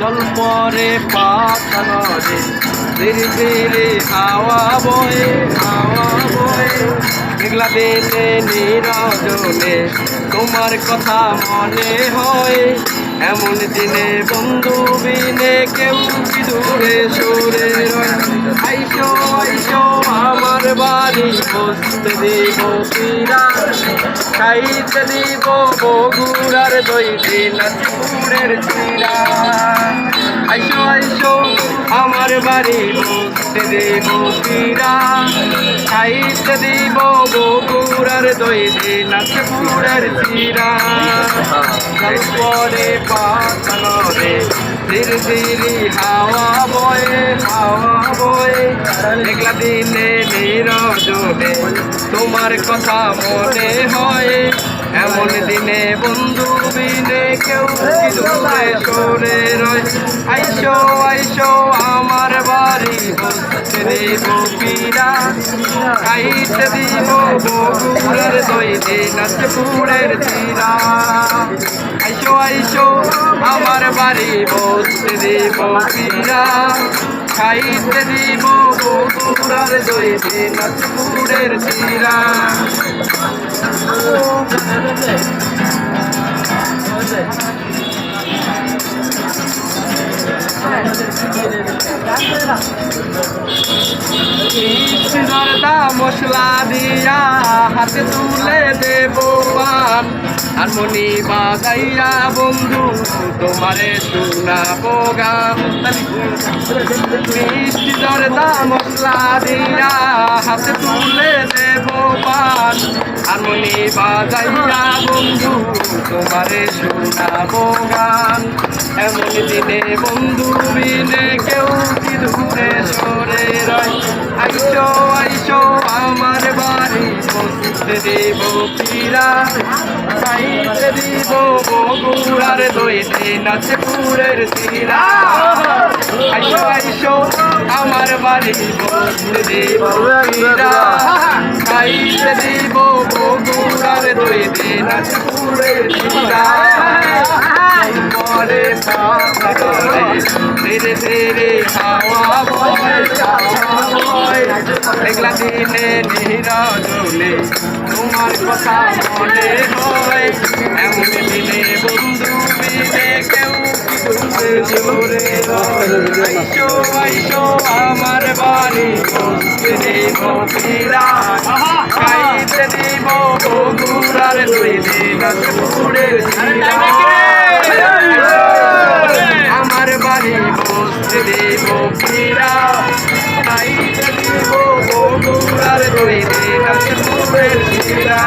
জল পরে পাতানো রে ধীরে ধীরে হাওয়া বয়ে মেঘলা দিনে নীরজনে তোমার কথা মনে হয় এমন দিনে বন্ধু বিনে কেউ কি দূরে সরে রয় আইসো আইসো আমার বাড়ি বসতে দিব পীরা খাইতে দিব বগুড়ার দই দিনাজপুরের চিরা আইসো আইসো আমার বাড়ি বসতে দিব পীরা খাইতে দিব বগুড়ার দই দিনাজপুরের চিরা পরে পাতানো রে ধীরে ধীরে হাওয়া বয়ে মেঘলা দিনে নীরজনে তোমার কথা মনে হয় এমন দিনে বন্ধু বিনে কেউ কি দূরে সরে রয় আইসো আইসো আমার বাড়ি বসতে দিব পীরা খাইতে দিব বগুড়ার দই দিনাজপুরের চিরা আইসো আইসো আমার বাড়ি বসতে দিব পীরা খাইতে দিব বগুড়ার দই দিনাজপুরের চিরা জর্দা মশলা দিয়া হাতে তুলে দেব পান হারমোনি বাজাইয়া বন্ধু তোমারে শোনাবো গান মিষ্টি জর্দা মশলা দিয়া হাতে তুলে দেব পান হারমোনি বাজাইয়া বন্ধু তোমারে শোনাবো গান এমন দিনে বন্ধু বিনে কেউ কি দূরে সরে রয় আইসো আইসো আমার বাড়ি বসতে দেব পীরা খাইতে দিব বগুড়ার দই দিনাজপুরের চিরা আইসো আইসো আমার বাড়ি বসতে দেব পীরা খাইতে দিব বগুড়ার দই দিনাজপুরের চিরা পরে ধীরে ধীরে হাওয়া বয় মেঘলা দিনে নীরজনে তোমার কথা মনে হয় এমন দিনে বন্ধু বিনে কেউ জোরে আইসো আইসো আমার বাড়ি বসতে দিব পীরা খাইতে দিব বগুড়ার দই দিনাজপুরের চিরা আমার বাড়ি বসতে দেব পীরা খাইতে দিব বগুড়ার দই দিনাজপুরের চিরা